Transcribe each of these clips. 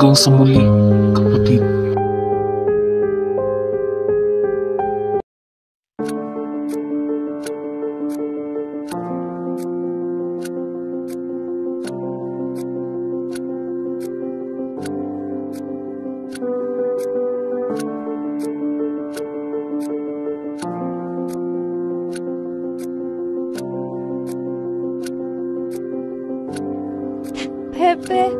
Hanggang sa muli, kapatid. Pepe.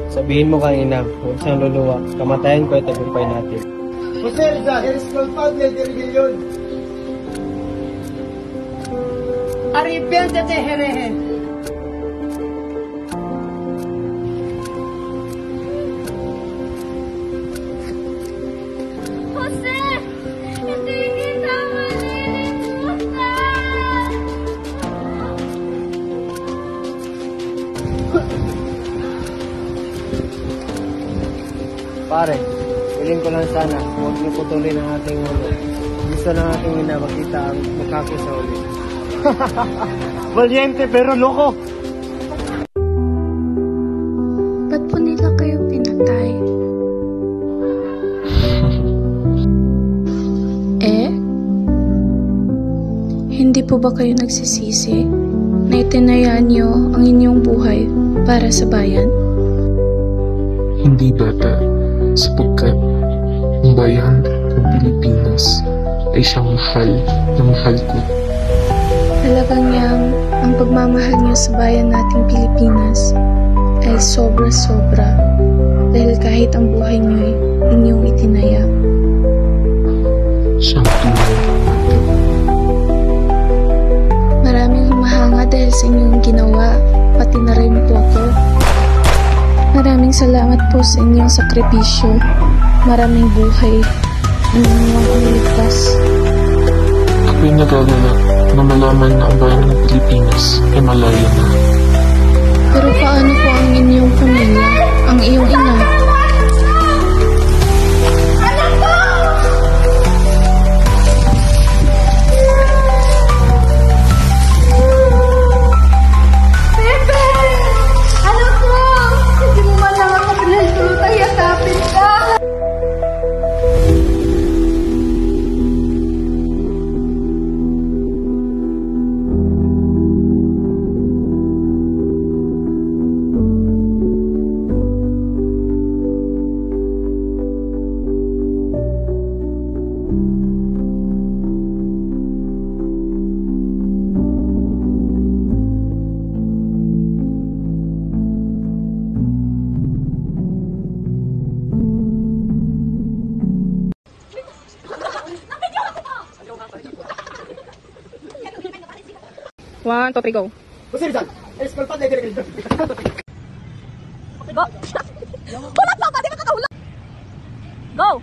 Sabihin mo kanina, huwag siyang luluwa. Kamatayan ko ay tagumpay natin. Jose Rizal, eres culpable de rebelión. Arrepiéntete, hereje. Jose! Hindi kita malilimutan! Pare, hiling ko lang sana, huwag niyo putulin ang ating ulo. Gusto ng ating ina makita ang mukha ko sa uli. Valiente pero loko! Ba't po nila kayo pinatay? Hindi po ba kayo nagsisisi na itinayaan niyo ang inyong buhay para sa bayan? Hindi bata, sapagkat ang bayan ng Pilipinas ay siyang mahal na mahal ko. Talagang yang ang pagmamahal niyo sa bayan nating Pilipinas ay sobra-sobra dahil kahit ang buhay niyo inyong itinaya. Siyang tunay na natin. Maraming humahanga dahil sa inyong ginawa, pati na rin po ako. Maraming salamat po sa inyong sakripisyo. Maraming buhay ang inyong iniligtas. Ako'y nag-alala na malaman na ang bayan ng Pilipinas ay malaya na. Pero paano po ang inyong pamilya, ang iyong ina? One, two, three, go. Jose Rizal, eres culpable de rebelión. Go! Wala pa! Pati makakahula! Go!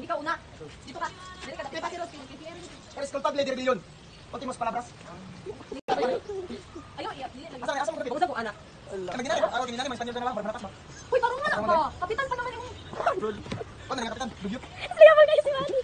Ikaw una. Dito ka. Eres culpable de rebelión. Últimas palabras. Ayaw, Asa mo Usap ko, anak. Ano ginagawa? Ako ginagawa, may Espanyol ka na lang, barbaratas mo. Uy, parang nga ako. Kapitan pa naman yung... Paano nga kapitan? Dugyot. Ayaw mo kayo si Manny.